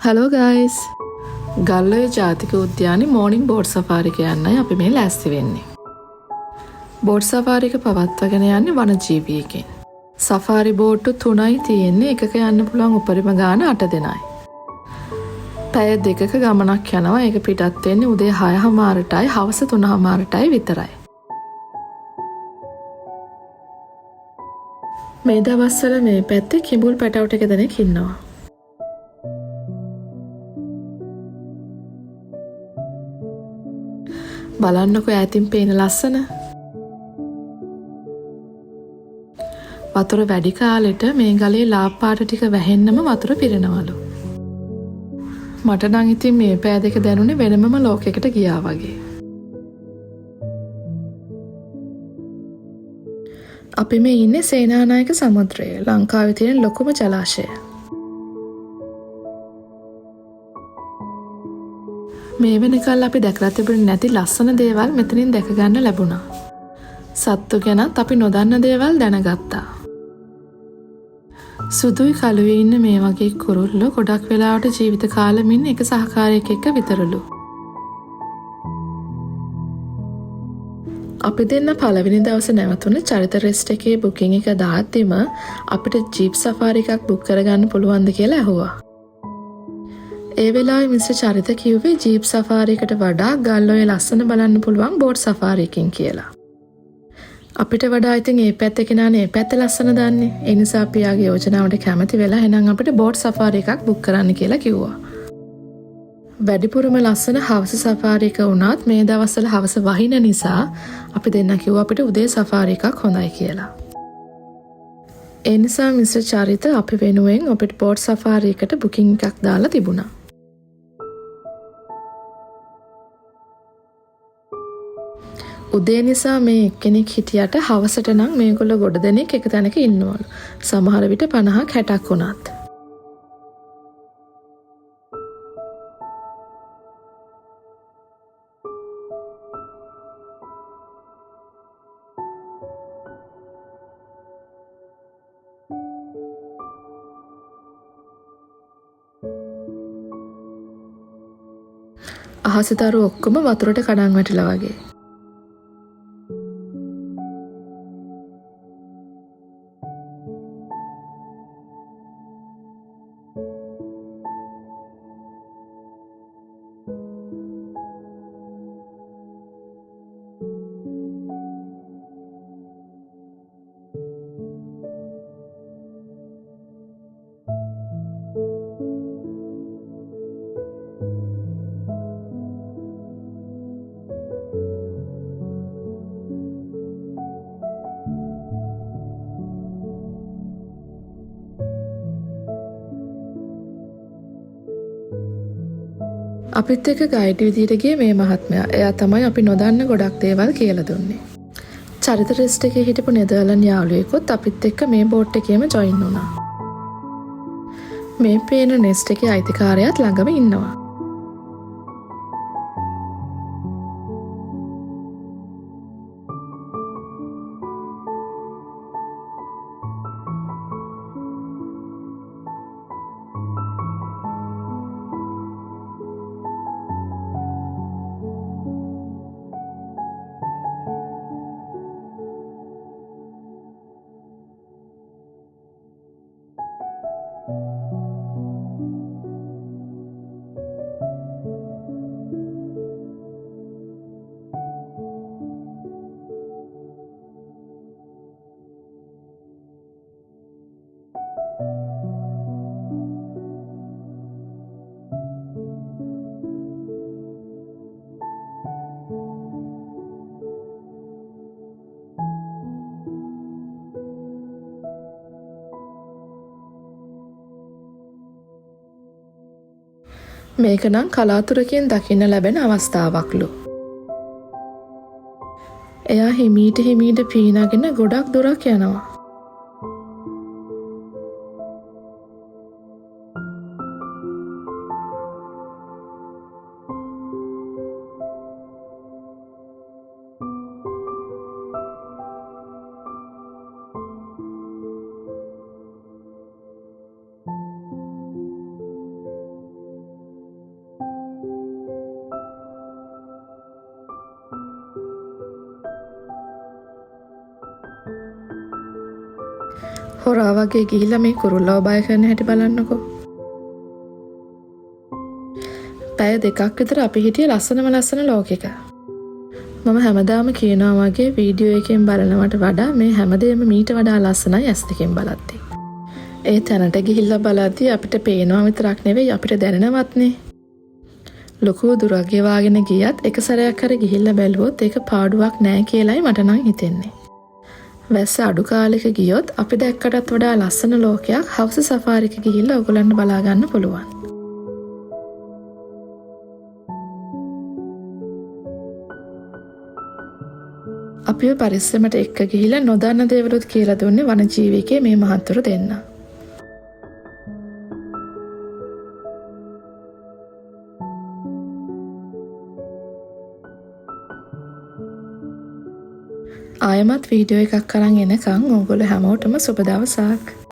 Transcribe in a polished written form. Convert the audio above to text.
Hello guys ගල්ලොය ජාතික උද්‍යානයේ morning boat සෆාරික යන්නයි අපි මේ ලෑස්ති වෙන්නේ. බෝට් සෆාරික පවත්වාගෙන යන්නේ වනජීවියෙකින්. සෆාරි බෝට්ටු 3යි තියෙන්නේ, එකක යන්න පුළුවන් උපරිම ගාන 8 දෙනයි. පැය 2ක ගමනක් යනවා. ඒක පිටත් වෙන්නේ උදේ 6:00ටයි හවස 3:00ටයි විතරයි. මේ දවස්වල මේ පැත්තේ කිඹුල් පැටවු ටික දෙනෙක් ඉන්නවා. බලන්නකො ඈතින් පේන ලස්සන. වතුර වැඩි කාලෙට මේ ගලේ ලාප්පාට ටික වැහෙන්නම වතුර පිරෙනවලු. මට නම් ඉතින් මේ පෑ දෙක දැනුනේ වෙනමම ලෝකයකට ගියා වගේ. අපි මේ ඉන්නේ සේනානායක සමුද්‍රයේ, ලංකාවේ තියෙන ලොකුම ජලාශය. මේ වෙනකල් අපි දැකලා තිබුණේ නැති ලස්සන දේවල් මෙතනින් දැක ගන්න ලැබුණා. සත්තු ගැනත් අපි නොදන්න දේවල් දැනගත්තා. සුදුයි කළුවේ ඉන්න මේ වගේ කුරුල්ලෝ ගොඩක් වෙලාවට ජීවිත කාලෙම ඉන්න එක සහකාරියෙක් එක්ක විතරලු. අපි දෙන්න පළවෙනි දවසේ නැවතුනේ චරිත රෙස්ට් එකේ බුකින් එක දාද්දිම අපිට ජීප් සෆාරි එකක් බුක් කරගන්න පුළුවන්ද කියලා ඇහුවා. ඒ වෙලාවේ මිස්ටර් චරිත කිව්වේ ජීප් සෆාරි එකට වඩා ගල්ඔය ලස්සන බලන්න පුළුවන් බෝට් සෆාරි එකකින් කියලා. අපිට වඩා ඉතින් මේ පැත්තේ කෙනානේ මේ පැත්ත ලස්සන දන්නේ. ඒ නිසා අපි යාගේ යෝජනාවට කැමති වෙලා එහෙනම් අපිට බෝට් සෆාරි එකක් බුක් කරන්න කියලා කිව්වා. වැඩිපුරම ලස්සන හවස සෆාරි එක වුණත් මේ දවස්වල හවස වහින නිසා අපි දෙන්න කිව්වා අපිට උදේ සෆාරි එකක් හොඳයි කියලා. ඒ නිසා මිස්ටර් චරිත අපි වෙනුවෙන් අපිට බෝට් සෆාරි එකට බුකින් එකක් දාලා තිබුණා. උදේ නිසා මේ එක්කෙනෙක් හිටියට හවසට නම් මේගොල්ලෝ ගොඩ දෙනෙක් එක තැනක ඉන්නවලු. සමහර විට 50ක් 60ක් වුණත්. අහසතරු ඔක්කොම වතුරට කඩන් වැටිලා වගේ. අපිත් එක්ක ගයිඩ් විදියට ගියේ මේ මහත්මයා. එයා තමයි අපි නොදන්න ගොඩක් දේවල් කියලා දුන්නේ. චරිත රෙස්ට් එකේ හිටපු නෙදර්ලන්ඩ් යාළුවෙකුත් අපිත් එක්ක මේ බෝට් එකේම ජොයින් වුණා. මේ පේන නෙස්ට් එකේ අයිතිකාරයාත් ළඟම ඉන්නවා. මේක නම් කලාතුරකින් දකින්න ලැබෙන අවස්ථාවක්ලු. එයා හිමීට පීනගෙන ගොඩක් දුරක් යනවා. හොරා වගේ ගිහිල්ලා මේ කුරුල්ලව බය කරන හැටි බලන්නකෝ. පැය 2ක් විතර අපි හිටියේ ලස්සන ලෝකෙක. මම හැමදාම කියනවා වගේ වීඩියෝ එකෙන් බලනවට වඩා මේ හැමදේම මීට වඩා ලස්සනයි ඇස් දෙකෙන් බලද්දී. ඒ තැනට ගිහිල්ලා බලද්දී අපිට පේනවා විතරක් නෙවෙයි අපිට දැනෙනවත්නේ. ලොකු දුරක් ගෙවාගෙන ගියත් එක සැරයක් හරි ගිහිල්ලා බැලුවොත් ඒක පාඩුවක් නෑ කියලායි මට නම් හිතෙන්නේ. වැස්ස අඩු කාලෙක ගියොත් අපි දැක්කටත් වඩා ලස්සන ලෝකයක් හවුස් සෆාරික ගිහිල්ලා ඔයගොල්ලන්ට බලා ගන්න පුළුවන්. අපිව පරිස්සමට එක්ක ගිහිල්ලා නොදන්න දේවලුත් කියලා දුන්නේ වනජීවිකේ මේ මහත්තුරු දෙන්න. ආයමත් වීඩියෝ එකක් අරන් එනකන් ඕගොල්ලෝ හැමෝටම සුබ දවසක්.